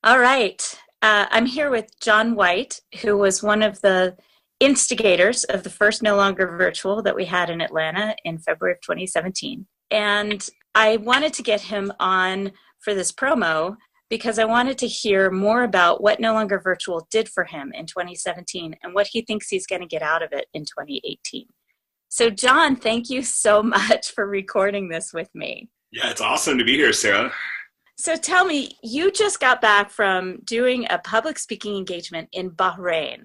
All right. I'm here with John White, who was one of the instigators of the first No Longer Virtual that we had in Atlanta in February of 2017. And I wanted to get him on for this promo because I wanted to hear more about what No Longer Virtual did for him in 2017 and what he thinks he's going to get out of it in 2018. So, John, thank you so much for recording this with me. Yeah, it's awesome to be here, Sarah. So tell me, you just got back from doing a public speaking engagement in Bahrain.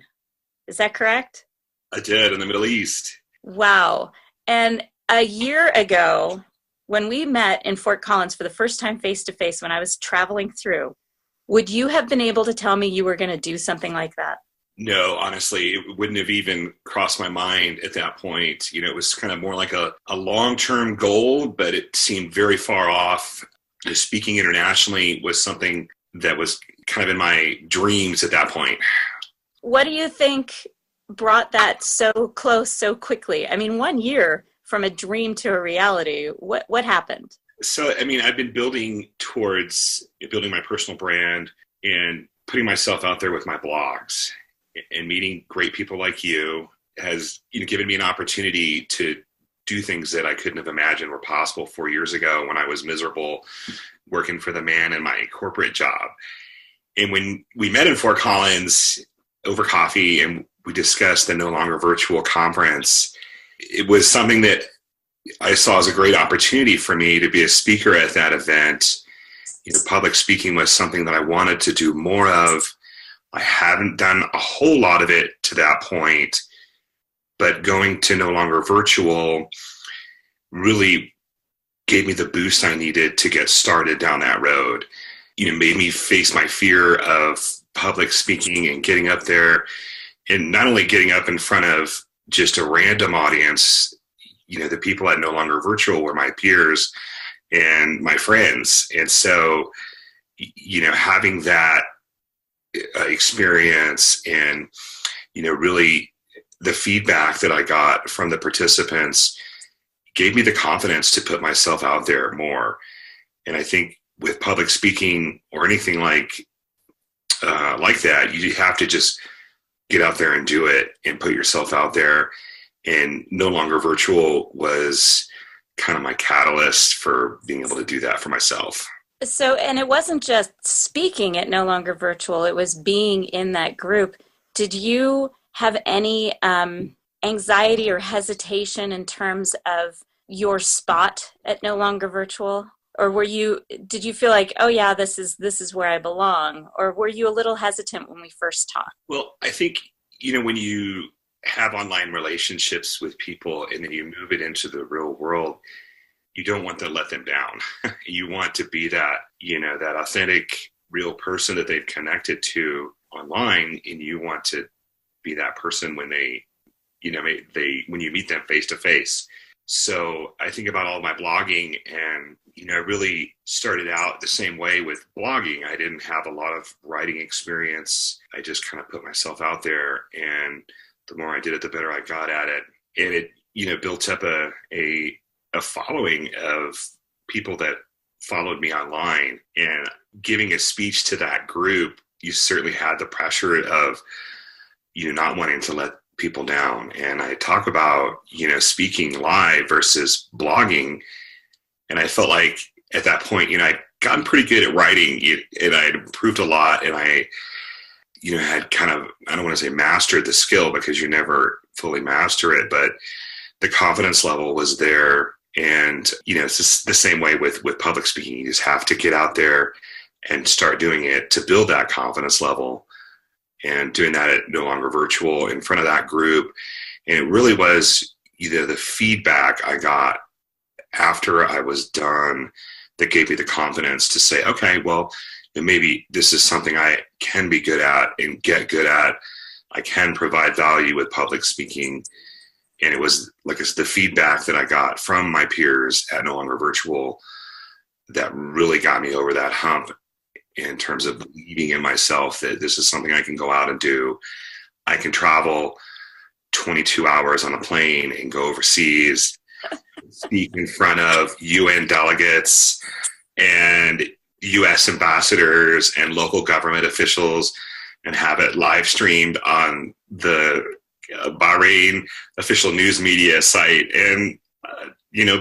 Is that correct? I did in the Middle East. Wow. And a year ago, when we met in Fort Collins for the first time face to face, when I was traveling through, would you have been able to tell me you were going to do something like that? No, honestly, it wouldn't have even crossed my mind at that point. It was kind of more like a long-term goal, but it seemed very far off. Speaking internationally was something that was kind of in my dreams at that point. What do you think brought that so close so quickly? I mean, 1 year from a dream to a reality. What happened? So, I've been building towards building my personal brand and putting myself out there with my blogs, and meeting great people like you has given me an opportunity to do things that I couldn't have imagined were possible 4 years ago when I was miserable working for the man in my corporate job. And when we met in Fort Collins over coffee and we discussed the No Longer Virtual conference, it was something that I saw as a great opportunity for me to be a speaker at that event. Public speaking was something that I wanted to do more of. I hadn't done a whole lot of it to that point, but going to No Longer Virtual really gave me the boost I needed to get started down that road. Made me face my fear of public speaking and getting up there, and not only getting up in front of just a random audience. The people at No Longer Virtual were my peers and my friends. And so, having that experience and, really the feedback that I got from the participants gave me the confidence to put myself out there more. And I think with public speaking or anything like that, you have to just get out there and do it and put yourself out there. And No Longer Virtual was kind of my catalyst for being able to do that for myself. So, and it wasn't just speaking at No Longer Virtual, it was being in that group. Did you have any anxiety or hesitation in terms of your spot at No Longer Virtual? Or did you feel like, oh yeah, this is where I belong? Or were you a little hesitant when we first talked? Well, I think, when you have online relationships with people and then you move it into the real world, you don't want to let them down. You want to be that, that authentic, real person that they've connected to online, and you want to be that person when when you meet them face to face. So I think about all my blogging, and I really started out the same way with blogging. I didn't have a lot of writing experience. I just kind of put myself out there, and the more I did it, the better I got at it. And it, built up a following of people that followed me online. And giving a speech to that group, you certainly had the pressure of, not wanting to let people down. And I talk about, speaking live versus blogging. And I felt like at that point, I'd gotten pretty good at writing, and I'd improved a lot. And I, had kind of, I don't want to say mastered the skill, because you never fully master it, but the confidence level was there. And, it's just the same way with public speaking. You just have to get out there and start doing it to build that confidence level. And doing that at No Longer Virtual in front of that group. And it really was the feedback I got after I was done that gave me the confidence to say, okay, well, maybe this is something I can be good at and get good at. I can provide value with public speaking. And it was like it's the feedback that I got from my peers at No Longer Virtual that really got me over that hump in terms of believing in myself that this is something I can go out and do. I can travel 22 hours on a plane and go overseas, speak in front of UN delegates, and US ambassadors and local government officials and have it live streamed on the Bahrain official news media site, and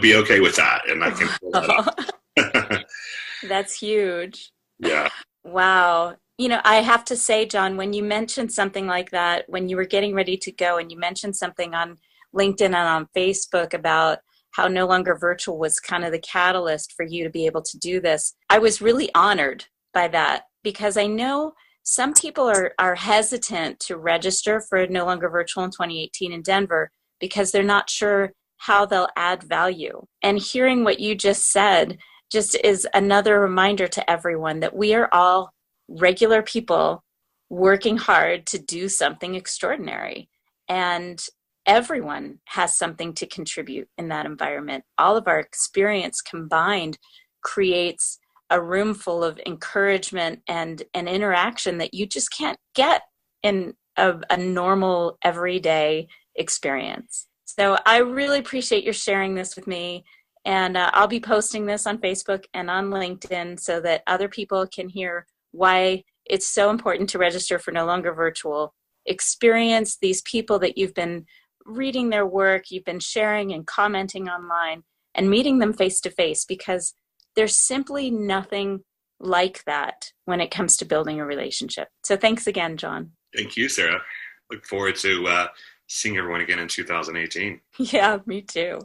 be okay with that. And I can pull that off. That's huge. Yeah. Wow. I have to say, John, when you mentioned something like that, when you were getting ready to go and you mentioned something on LinkedIn and on Facebook about how No Longer Virtual was kind of the catalyst for you to be able to do this, I was really honored by that, because I know some people are hesitant to register for No Longer Virtual in 2018 in Denver because they're not sure how they'll add value. And hearing what you just said just is another reminder to everyone that we are all regular people working hard to do something extraordinary. And everyone has something to contribute in that environment. All of our experience combined creates a room full of encouragement and an interaction that you just can't get in a normal everyday experience. So I really appreciate your sharing this with me. And I'll be posting this on Facebook and on LinkedIn so that other people can hear why it's so important to register for No Longer Virtual. Experience these people that you've been reading their work, you've been sharing and commenting online, and meeting them face to face, because there's simply nothing like that when it comes to building a relationship. So thanks again, John. Thank you, Sarah. Look forward to seeing everyone again in 2018. Yeah, me too.